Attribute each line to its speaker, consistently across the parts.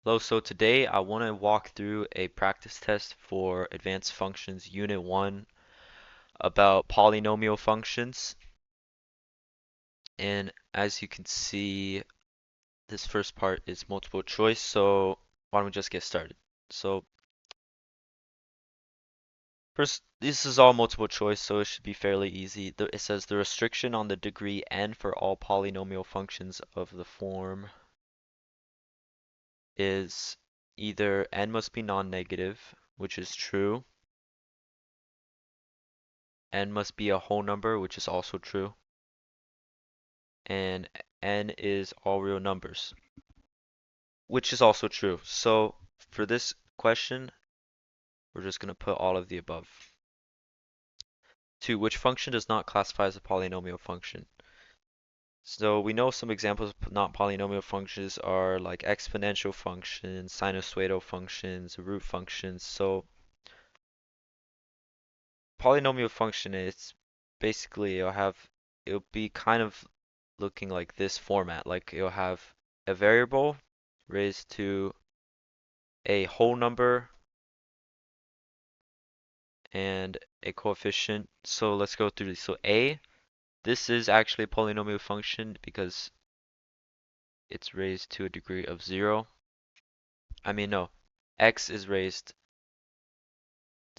Speaker 1: Hello, so today I want to walk through a practice test for Advanced Functions Unit 1 about polynomial functions. And as you can see, this first part is multiple choice, so why don't we just get started? So first, this is all multiple choice, so it should be fairly easy. It says the restriction on the degree n for all polynomial functions of the form is either n must be non-negative, which is true, n must be a whole number, which is also true, and n is all real numbers, which is also true. So for this question, we're just going to put all of the above. 2. Which function does not classify as a polynomial function? So we know some examples of not polynomial functions are like exponential functions, sinusoidal functions, root functions. So polynomial function is basically it'll be kind of looking like this format. Like you'll have a variable raised to a whole number and a coefficient. So let's go through this. So this is actually a polynomial function because it's raised to a degree of 0. I mean, no, x is raised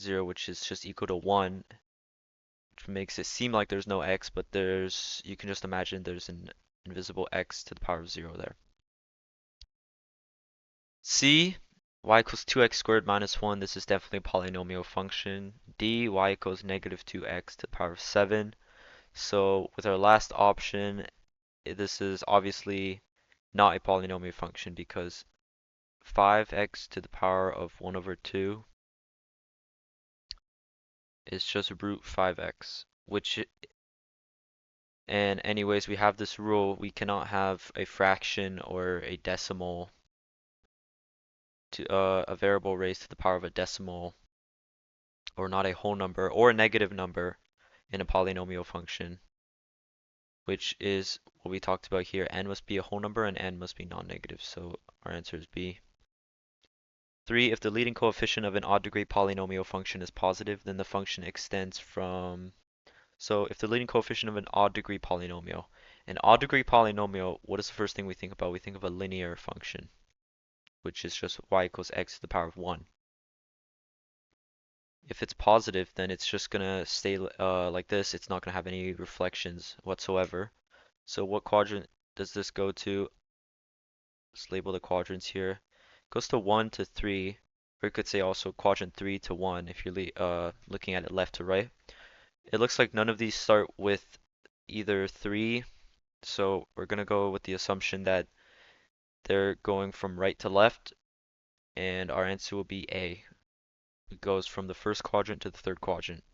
Speaker 1: 0, which is just equal to 1, which makes it seem like there's no x, but you can just imagine there's an invisible x to the power of 0 there. C, y equals 2x squared minus 1. This is definitely a polynomial function. D, y equals negative 2x to the power of 7. So with our last option, this is obviously not a polynomial function because 5x to the power of 1 over 2 is just root 5x, and anyways, we have this rule, we cannot have a fraction or a decimal to a variable raised to the power of a decimal, or not a whole number or a negative number in a polynomial function, which is what we talked about here. N must be a whole number and n must be non-negative, so our answer is B. 3. If the leading coefficient of an odd degree polynomial function is positive, then the function extends from... So if the leading coefficient of an odd degree polynomial, what is the first thing we think about? We think of a linear function, which is just y equals x to the power of 1. If it's positive, then it's just gonna stay like this. It's not gonna have any reflections whatsoever. So what quadrant does this go to? Let's label the quadrants here. It goes to 1 to 3, or you could say also quadrant 3 to 1 if you're looking at it left to right. It looks like none of these start with either 3, so we're gonna go with the assumption that they're going from right to left, and our answer will be A. It goes from the first quadrant to the third quadrant.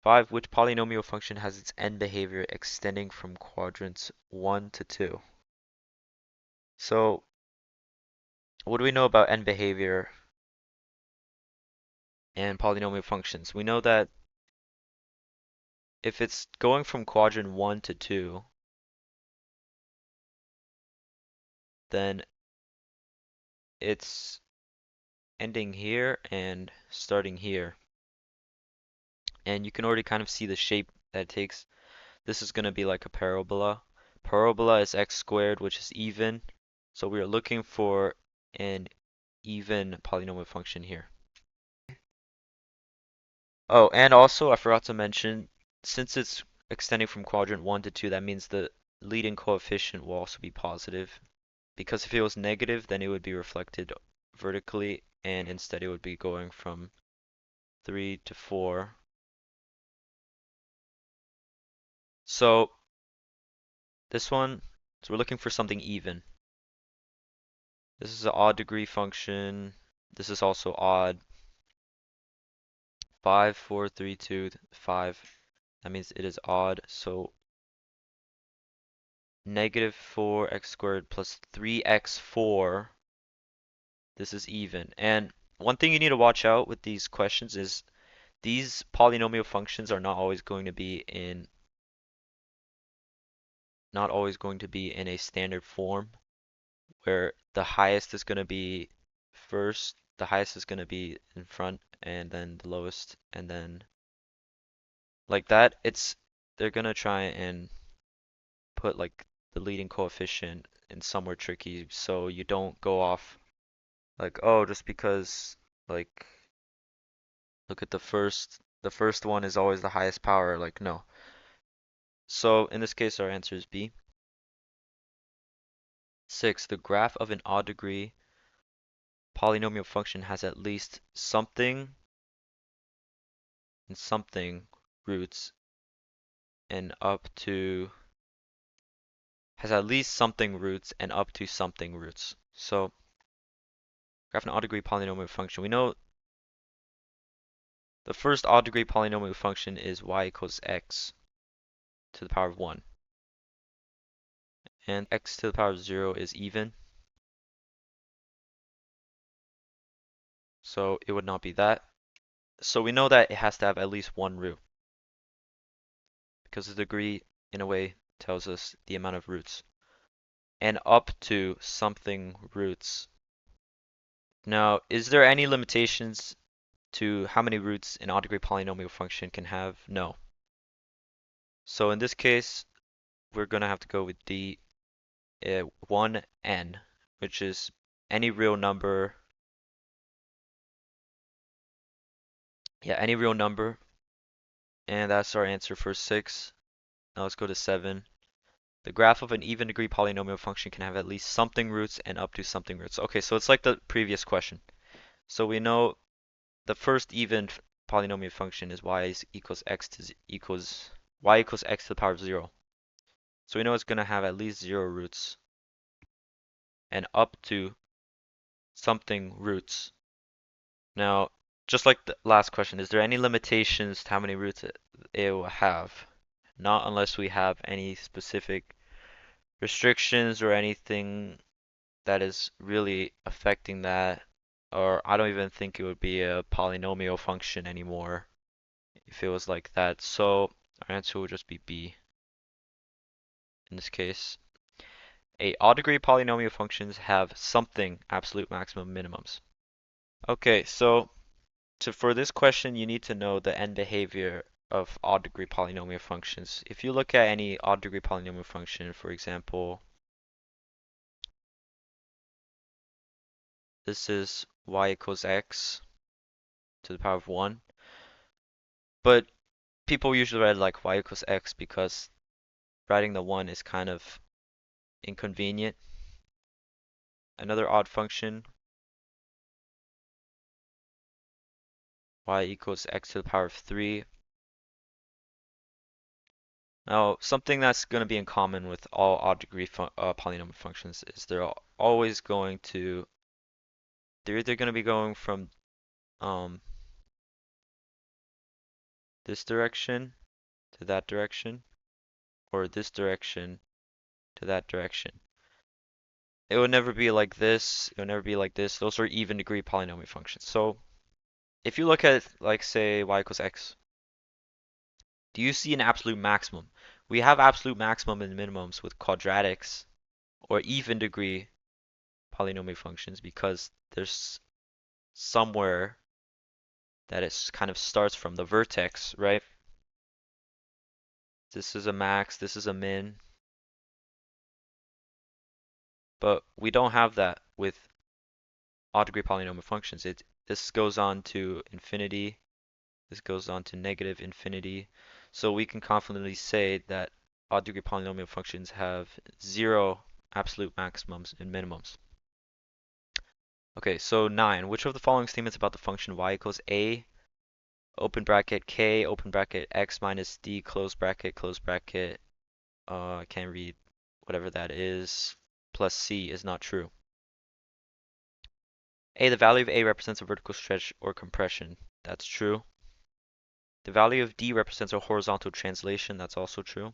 Speaker 1: 5. Which polynomial function has its end behavior extending from quadrants 1 to 2? So, what do we know about end behavior and polynomial functions? We know that if it's going from quadrant 1 to 2, then it's ending here and starting here. And you can already kind of see the shape that it takes. This is going to be like a parabola. Parabola is x squared, which is even. So we are looking for an even polynomial function here. Oh, and also I forgot to mention, since it's extending from quadrant 1 to 2, that means the leading coefficient will also be positive. Because if it was negative, then it would be reflected vertically, and instead it would be going from 3 to 4. So this one, so we're looking for something even. This is an odd degree function. This is also odd. 5, 4, 3, 2, 5. That means it is odd. So negative 4x squared plus 3x4. This is even. And one thing you need to watch out with these questions is these polynomial functions are not always going to be in a standard form. where the highest is going to be first, the highest is going to be in front, and then the lowest, and then like that. They're going to try and put like the leading coefficient in somewhere tricky so you don't go off like, oh, just because like look at the first one is always the highest power, like no. So in this case our answer is B. 6. The graph of an odd degree polynomial function has at least something and something roots and up to has at least something roots and up to something roots. So graph an odd degree polynomial function. We know the first odd degree polynomial function is y equals x to the power of 1. And x to the power of 0 is even. So it would not be that. So we know that it has to have at least one root because the degree in a way tells us the amount of roots. And up to something roots. Now, is there any limitations to how many roots an odd degree polynomial function can have? No. So in this case, we're going to have to go with the 1n, which is any real number. Yeah, any real number. And that's our answer for 6. Now let's go to 7. The graph of an even degree polynomial function can have at least something roots and up to something roots. Okay, so it's like the previous question. So we know the first even polynomial function is y equals x to equals y equals x to the power of 0. So we know it's going to have at least 0 roots and up to something roots. Now, just like the last question, is there any limitations to how many roots it will have? Not unless we have any specific restrictions or anything that is really affecting that. Or I don't even think it would be a polynomial function anymore if it was like that. So our answer would just be B in this case. A odd degree polynomial functions have something absolute maximum minimums. Okay, so for this question, you need to know the end behavior of odd degree polynomial functions. If you look at any odd degree polynomial function, for example, this is y equals x to the power of 1. But people usually write like y equals x because writing the 1 is kind of inconvenient. Another odd function, y equals x to the power of 3. Now, something that's going to be in common with all odd degree polynomial functions is always going to, they're either going to be going from um, this direction to that direction, or this direction to that direction. It would never be like this, it would never be like this. Those are even degree polynomial functions. So if you look at, like, say, y equals x, do you see an absolute maximum? We have absolute maximum and minimums with quadratics or even degree polynomial functions because there's somewhere that it kind of starts from the vertex, right? This is a max, this is a min, but we don't have that with odd degree polynomial functions. This goes on to infinity, this goes on to negative infinity. So we can confidently say that odd degree polynomial functions have 0 absolute maximums and minimums. Okay, so 9. Which of the following statements about the function y equals a, open bracket, k, open bracket, x minus d, close bracket, I can't read whatever that is, plus c is not true? A, the value of a represents a vertical stretch or compression. That's true. The value of d represents a horizontal translation. That's also true.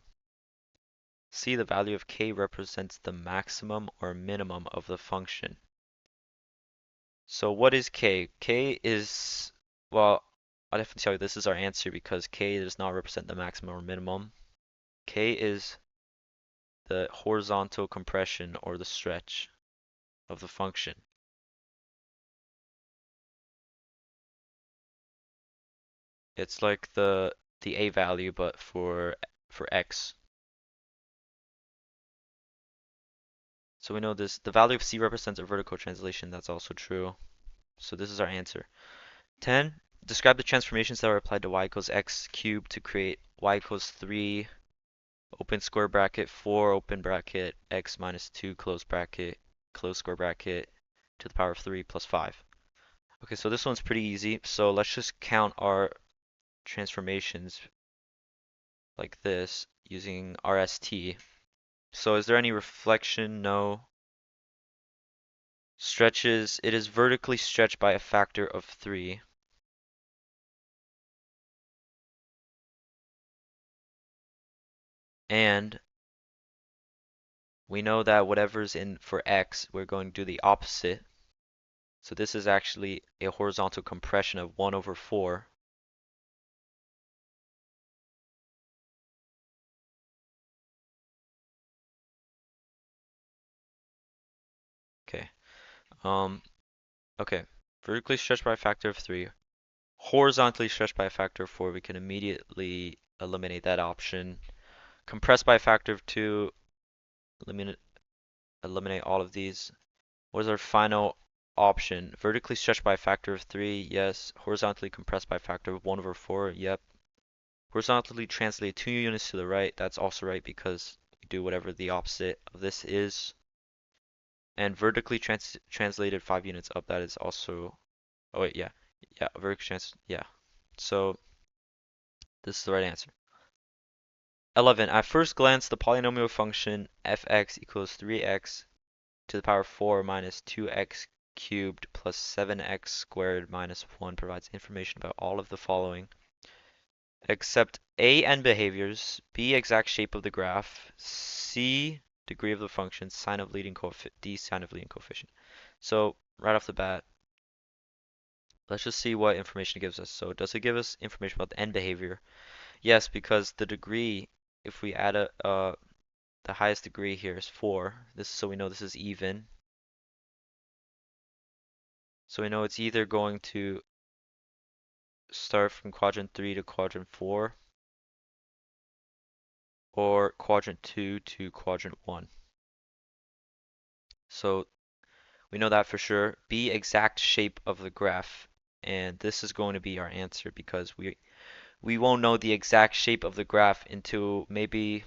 Speaker 1: C, the value of k represents the maximum or minimum of the function. So what is k? K is, well, I'll definitely tell you this is our answer because k does not represent the maximum or minimum. K is the horizontal compression or the stretch. of the function. It's like the a value, but for x. So we know this, the value of c represents a vertical translation. That's also true. So this is our answer. 10. Describe the transformations that are applied to y equals x cubed to create y equals 3 open square bracket 4 open bracket x minus 2 close bracket close square bracket to the power of 3 plus 5. Okay, so this one's pretty easy. So let's just count our transformations like this using RST. So is there any reflection? No. Stretches, it is vertically stretched by a factor of 3. And we know that whatever's in for x, we're going to do the opposite. So this is actually a horizontal compression of 1 over 4. Okay. Um, okay. Vertically stretched by a factor of 3. Horizontally stretched by a factor of 4. We can immediately eliminate that option. Compressed by a factor of 2. Eliminate, eliminate all of these. What is our final option? Vertically stretched by a factor of 3. Yes. Horizontally compressed by a factor of 1 over 4. Yep. Horizontally translate 2 units to the right. That's also right because we do whatever the opposite of this is. And vertically translated 5 units up. That is also. Oh wait, yeah, yeah. Yeah. So this is the right answer. 11. At first glance, the polynomial function f(x) equals 3x to the power 4 minus 2x cubed plus 7x squared minus 1 provides information about all of the following. Except A, end behaviors, B, exact shape of the graph, C, degree of the function, sign of leading coefficient, D, sign of leading coefficient. So right off the bat, let's just see what information it gives us. So does it give us information about the end behavior? Yes, because the degree, if we add the highest degree here is 4. This, so we know this is even. So we know it's either going to start from quadrant 3 to quadrant 4 or quadrant 2 to quadrant 1. So we know that for sure. B, exact shape of the graph. And this is going to be our answer because we won't know the exact shape of the graph until maybe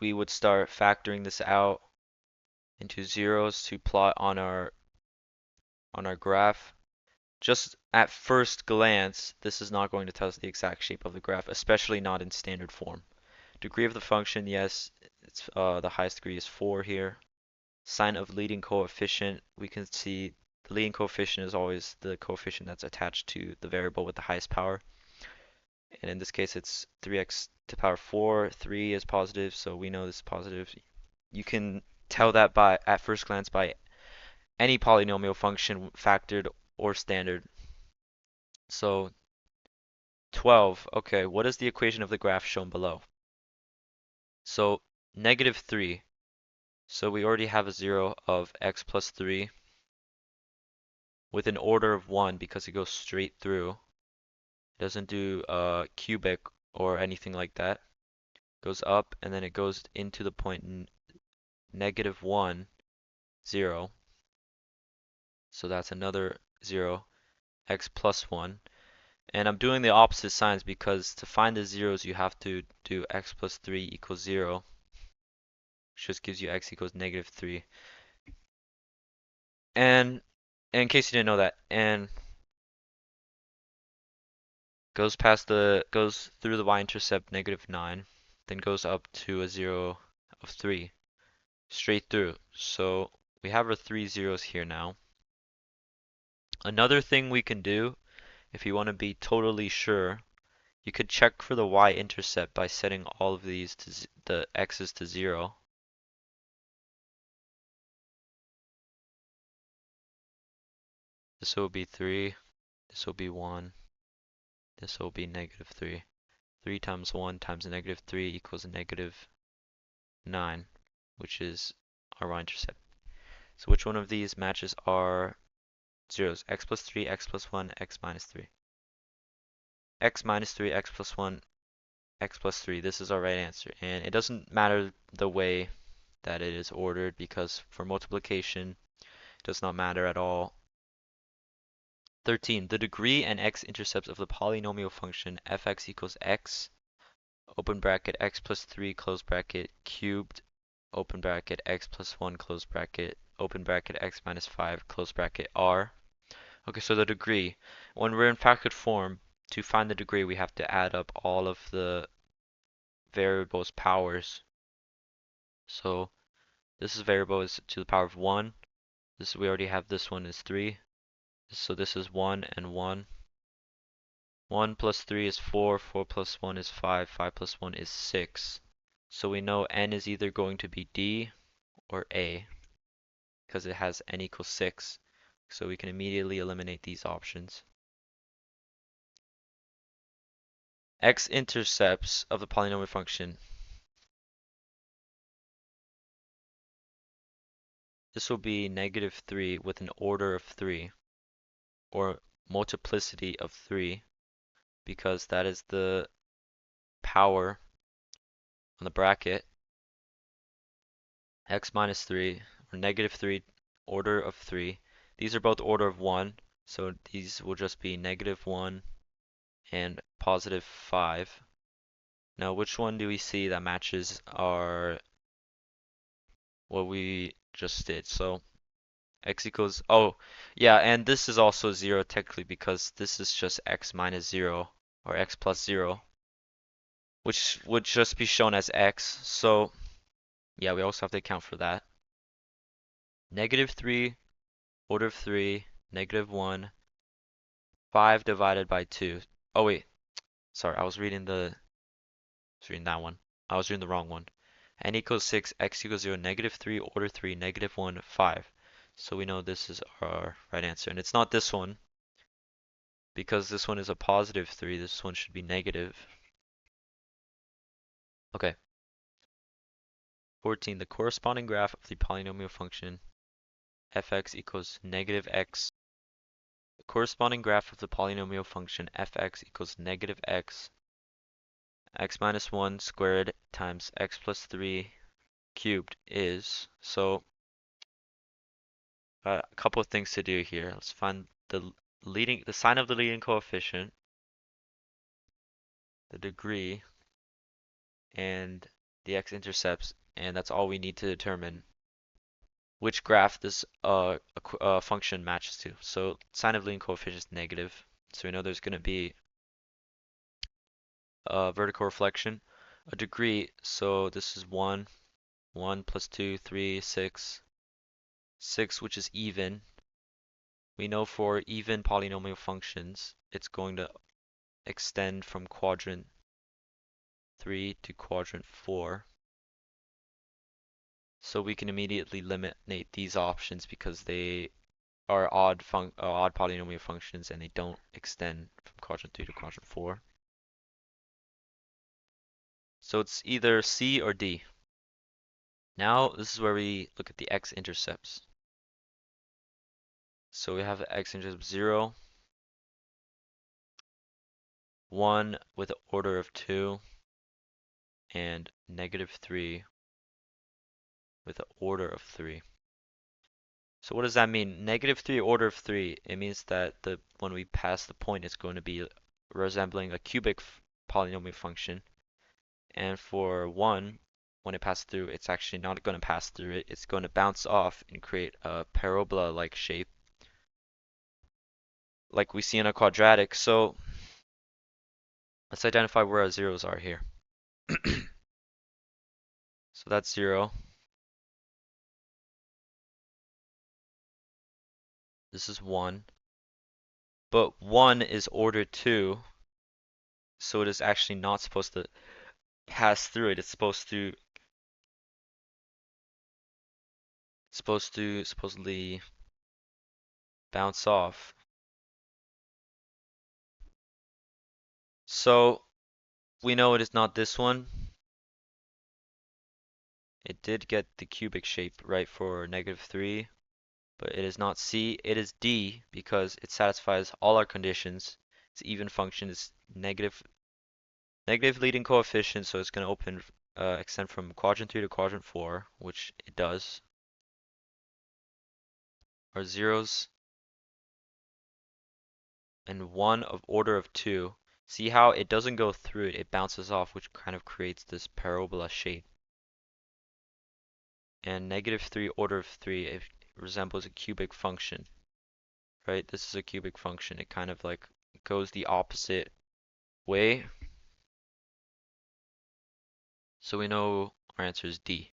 Speaker 1: we would start factoring this out into zeros to plot on our graph. Just at first glance, this is not going to tell us the exact shape of the graph, especially not in standard form. Degree of the function, yes, it's the highest degree is 4 here. Sign of leading coefficient, we can see the leading coefficient is always the coefficient that's attached to the variable with the highest power. And in this case, it's 3x to the power 4. 3 is positive, so we know this is positive. You can tell that by at first glance by any polynomial function, factored or standard. So 12, okay, what is the equation of the graph shown below? So negative 3. So we already have a 0 of x plus 3 with an order of 1 because it goes straight through. It doesn't do cubic or anything like that. Goes up and then it goes into the point negative 1, 0. So that's another 0, x plus 1. And I'm doing the opposite signs because to find the zeros you have to do x plus 3 equals 0, which just gives you x equals negative 3. And in case you didn't know that, and goes through the y-intercept negative 9, then goes up to a 0 of 3, straight through. So we have our 3 zeros here now. Another thing we can do, if you want to be totally sure, you could check for the y-intercept by setting all of these to the x's to 0. This will be 3, this will be 1, this will be negative 3. 3 times 1 times negative 3 equals negative 9, which is our y-intercept. So So which one of these matches are zeros? X plus 3, x plus 1, x minus 3. X minus 3, x plus 1, x plus 3. This is our right answer. And it doesn't matter the way that it is ordered because for multiplication, it does not matter at all. 13. The degree and x-intercepts of the polynomial function fx equals x, open bracket, x plus 3, close bracket, cubed, open bracket, x plus 1, close bracket, open bracket, x minus 5, close bracket, r. Okay, so the degree. When we're in factored form, to find the degree, we have to add up all of the variables' powers. So this is variable is to the power of 1. This we already have this one is 3. So this is 1 and 1. 1 plus 3 is 4, 4 plus 1 is 5, 5 plus 1 is 6. So we know n is either going to be d or a because it has n equals 6. So we can immediately eliminate these options. X-intercepts of the polynomial function. This will be -3 with an order of 3 or multiplicity of 3 because that is the power on the bracket. X minus 3 or -3 order of 3. These are both order of 1, so these will just be -1 and +5. Now, which one do we see that matches our what we just did? So x equals, oh, yeah, and this is also 0 technically because this is just x minus 0 or x plus 0, which would just be shown as x. So yeah, we also have to account for that. -3, order of 3, -1, 5 divided by 2. Oh wait, sorry, I was reading that one. I was reading the wrong one. N equals 6, x equals 0, -3, order 3, -1, 5. So we know this is our right answer. And it's not this one, because this one is a +3. This one should be negative. Okay. 14. The corresponding graph of the polynomial function fx equals -x. The corresponding graph of the polynomial function fx equals -x, x minus 1 squared times x plus 3 cubed is, so a couple of things to do here. Let's find the sign of the leading coefficient, the degree, and the x-intercepts, and that's all we need to determine which graph this function matches to. So sign of leading coefficient is negative, so we know there's going to be a vertical reflection. A degree, so this is 1, 1 plus 2, 3, 6, 6, which is even. We know for even polynomial functions, it's going to extend from quadrant 3 to quadrant 4. So we can immediately eliminate these options because they are odd polynomial functions and they don't extend from quadrant 3 to quadrant 4. So it's either C or D. Now this is where we look at the x-intercepts. So we have the x-intercept 0, 1 with an order of 2, and -3 with an order of 3. So what does that mean? -3 order of 3, it means that when we pass the point, it's going to be resembling a cubic polynomial function. And for 1, when it passes through, it's actually not going to pass through it. It's going to bounce off and create a parabola-like shape, like we see in a quadratic. So let's identify where our zeros are here. So that's 0. This is 1. But 1 is order 2, so it is actually not supposed to pass through it. It's supposed to supposedly bounce off. So we know it is not this one. It did get the cubic shape right for -3. but it is not C. It is D because it satisfies all our conditions. It's even function. It's negative leading coefficient, so it's going to extend from quadrant 3 to quadrant 4, which it does. Our zeros and 1 of order of 2. See how it doesn't go through it, it bounces off, which kind of creates this parabola shape. And negative 3 order of 3, it resembles a cubic function, right? This is a cubic function. It kind of like goes the opposite way. So we know our answer is D.